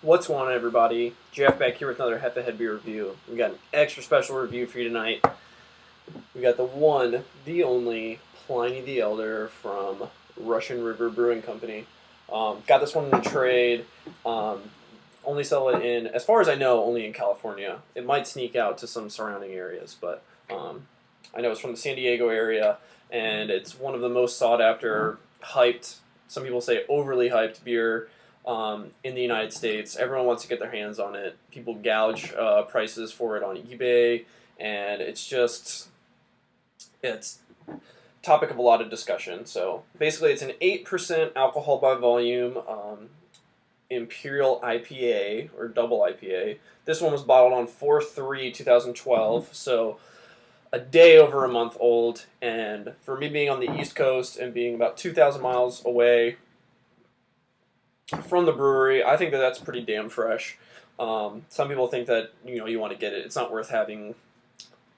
What's going on, everybody? Jeff back here with another Head to Head beer review. We got an extra special review for you tonight. We got the one, the only Pliny the Elder from Russian River Brewing Company. Got this one in a trade. Only sell it in, as far as I know, only in California. It might sneak out to some surrounding areas, but I know it's from the San Diego area, and it's one of the most sought after, hyped, some people say overly hyped beer in the United States. Everyone wants to get their hands on it. People gouge prices for it on eBay, and it's topic of a lot of discussion. So basically, it's an 8% alcohol by volume Imperial IPA or double IPA. This one was bottled on 4/3/2012, so a day over a month old. And for me being on the East Coast and being about 2,000 miles away from the brewery, I think that that's pretty damn fresh. Some people think that you want to get it. It's not worth having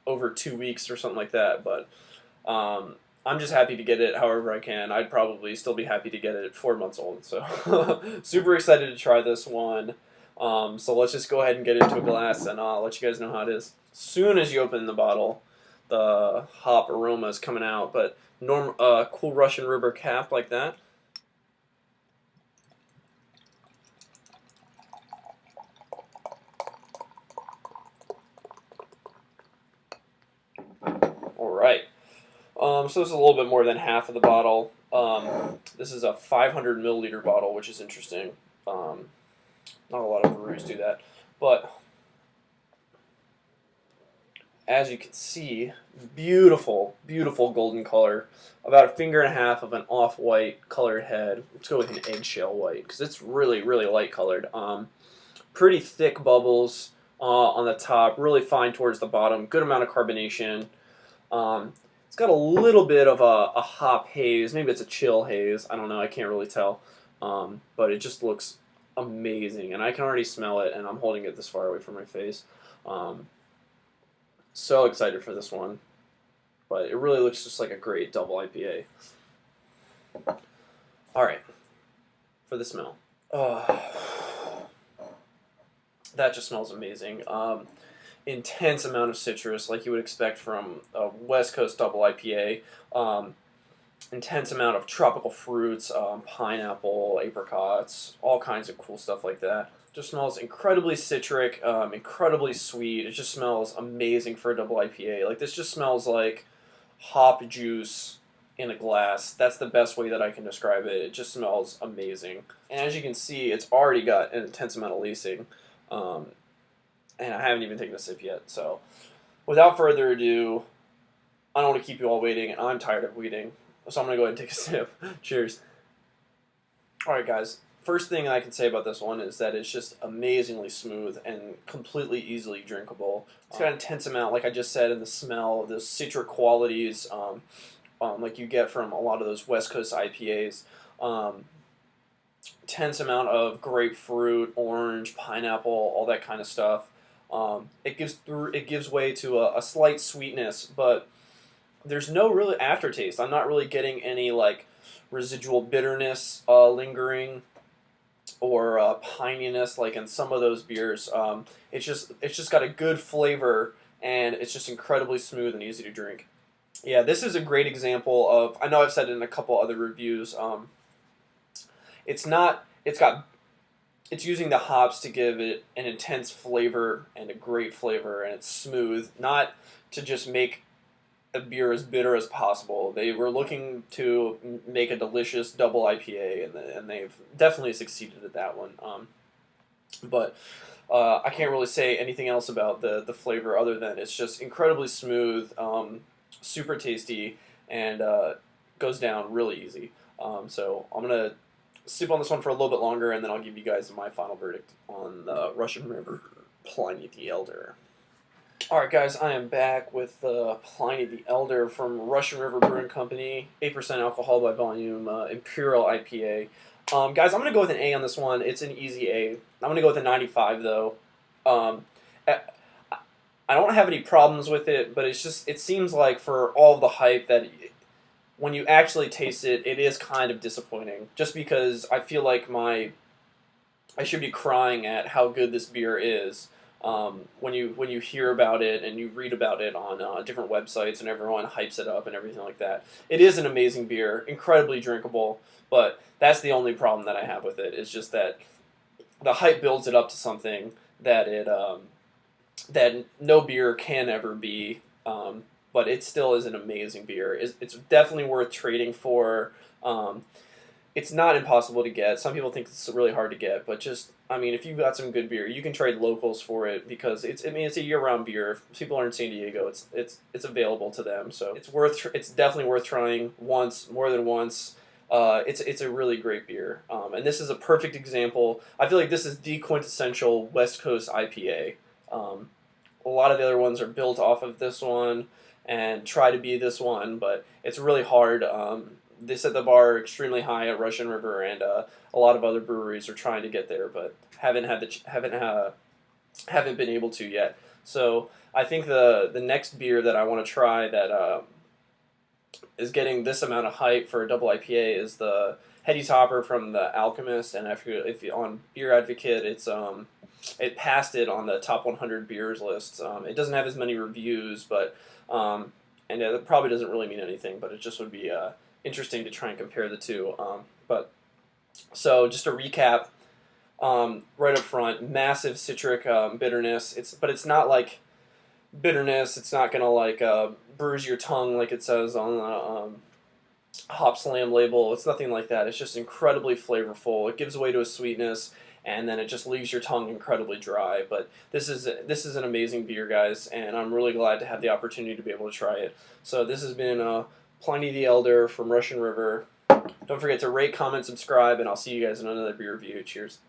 over 2 weeks or something like that. But I'm just happy to get it however I can. I'd probably still be happy to get it 4 months old. So super excited to try this one. So let's just go ahead and get into a glass, and I'll let you guys know how it is. As soon as you open the bottle, the hop aroma is coming out. But cool Russian River cap like that. All right. So this is a little bit more than half of the bottle. This is a 500 milliliter bottle, which is interesting. Not a lot of breweries do that, but as you can see, beautiful, beautiful golden color. About a finger and a half of an off-white colored head. Let's go with an eggshell white because it's really, really light colored. Pretty thick bubbles on the top, really fine towards the bottom. Good amount of carbonation. It's got a little bit of a hop haze. Maybe it's a chill haze. I don't know. I can't really tell. But it just looks amazing. And I can already smell it, and I'm holding it this far away from my face. So excited for this one. But it really looks just like a great double IPA. All right. For the smell. That just smells amazing. Intense amount of citrus, like you would expect from a West Coast double IPA. Intense amount of tropical fruits, pineapple, apricots, all kinds of cool stuff like that. Just smells incredibly citric, incredibly sweet. It just smells amazing for a double IPA. Like, this just smells like hop juice in a glass. That's the best way that I can describe it. It just smells amazing. And as you can see, it's already got an intense amount of lacing. And I haven't even taken a sip yet. So without further ado, I don't want to keep you all waiting, and I'm tired of waiting. So I'm going to go ahead and take a sip. Cheers. All right, guys. First thing I can say about this one is that it's just amazingly smooth and completely easily drinkable. It's got an intense amount, like I just said, in the smell, the citric qualities like you get from a lot of those West Coast IPAs. Intense amount of grapefruit, orange, pineapple, all that kind of stuff. It gives way to a slight sweetness, but there's no really aftertaste. I'm not really getting any like residual bitterness lingering or pininess like in some of those beers. It's just got a good flavor, and it's just incredibly smooth and easy to drink. Yeah, this is a great example of. I know I've said it in a couple other reviews. It's not. It's using the hops to give it an intense flavor and a great flavor, and it's smooth. Not to just make a beer as bitter as possible. They were looking to make a delicious double IPA, and they've definitely succeeded at that one. But I can't really say anything else about the flavor other than it's just incredibly smooth, super tasty, and goes down really easy. So I'm going to sip on this one for a little bit longer, and then I'll give you guys my final verdict on the Russian River Pliny the Elder. Alright guys, I am back with Pliny the Elder from Russian River Brewing Company, 8% alcohol by volume, Imperial IPA. Guys, I'm going to go with an A on this one. It's an easy A. I'm going to go with a 95 though. I don't have any problems with it, but it seems like for all of the hype that when you actually taste it, it is kind of disappointing. Just because I feel like my I should be crying at how good this beer is. When you hear about it and you read about it on different websites and everyone hypes it up and everything like that, it is an amazing beer, incredibly drinkable. But that's the only problem that I have with it. Is just that the hype builds it up to something that that no beer can ever be. But it still is an amazing beer. It's definitely worth trading for. Um, it's not impossible to get. Some people think it's really hard to get, but just I mean, if you've got some good beer, you can trade locals for it because it's I mean it's a year-round beer. If people are in San Diego, it's available to them, so it's definitely worth trying once, more than once. It's a really great beer, and this is a perfect example. I feel like this is the quintessential West Coast IPA. Um, a lot of the other ones are built off of this one and try to be this one, but it's really hard. They set the bar extremely high at Russian River, and a lot of other breweries are trying to get there, but haven't been able to yet. So I think the next beer that I want to try that is getting this amount of hype for a double IPA is the Heady Topper from the Alchemist, and if you on Beer Advocate, it passed it on the top 100 beers list. It doesn't have as many reviews, but and it probably doesn't really mean anything, but it just would be interesting to try and compare the two. But so just to recap, right up front, massive citric bitterness. But it's not like bitterness. It's not gonna like bruise your tongue like it says on the Hop Slam label. It's nothing like that. It's just incredibly flavorful. It gives way to a sweetness, and then it just leaves your tongue incredibly dry. But this is an amazing beer, guys, and I'm really glad to have the opportunity to be able to try it. So this has been Pliny the Elder from Russian River. Don't forget to rate, comment, subscribe, and I'll see you guys in another beer review. Cheers.